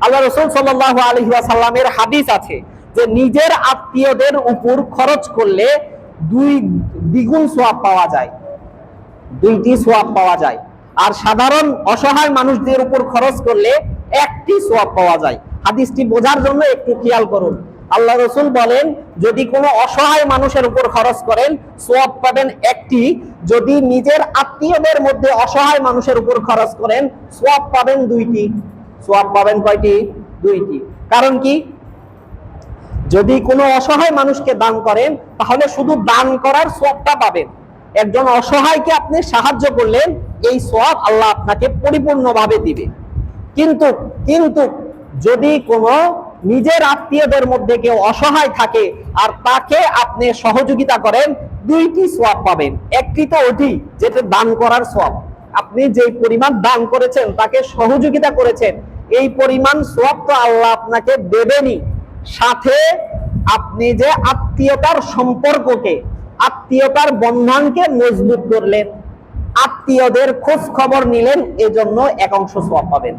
আল্লাহ রাসূল সাল্লাল্লাহু আলাইহি ওয়াসাল্লামের হাদিস আছে যে নিজের আত্মীয়দের উপর খরচ করলে দ্বিগুণ সওয়াব পাওয়া যায়, 2টি সওয়াব পাওয়া যায়। আর সাধারণ অসহায় মানুষদের উপর খরচ করলে 1টি সওয়াব পাওয়া যায়। হাদিসটি বোঝার জন্য একটু খেয়াল করুন। আল্লাহ রাসূল বলেন, যদি কোনো অসহায় মানুষের উপর খরচ করেন সওয়াব পাবেন 1টি, যদি নিজের আত্মীয়দের মধ্যে অসহায় মানুষের উপর খরচ করেন সওয়াব পাবেন 2টি। সওয়াব পাবেন কয়টি? 2টি। কারণ কি? যদি কোনো অসহায় মানুষকে দান করেন তাহলে শুধু দান করার সওয়াবটা পাবেন। একজন অসহায়কে আপনি সাহায্য করলেন, এই সওয়াব আল্লাহ আপনাকে পরিপূর্ণভাবে দিবে। কিন্তু কিন্তু যদি কোনো নিজের আত্মীয়দের মধ্যে কেউ অসহায় থাকে আর তাকে আপনি সহযোগিতা করেন, 2টি সওয়াব পাবেন। একটি তো ওটি যেটা দান করার সওয়াব, আপনি যে পরিমাণ দান করেছেন, তাকে সহযোগিতা করেছেন, এই পরিমাণ সওয়াব তো আল্লাহ আপনাকে দেবেনই। সাথে আপনি যে আত্মীয়তার সম্পর্ককে, আত্মীয়তার বন্ধনকে মজবুত করলেন, আত্মীয়দের খোঁজ খবর নিলেন, এজন্য 1 অংশ সওয়াব পাবেন।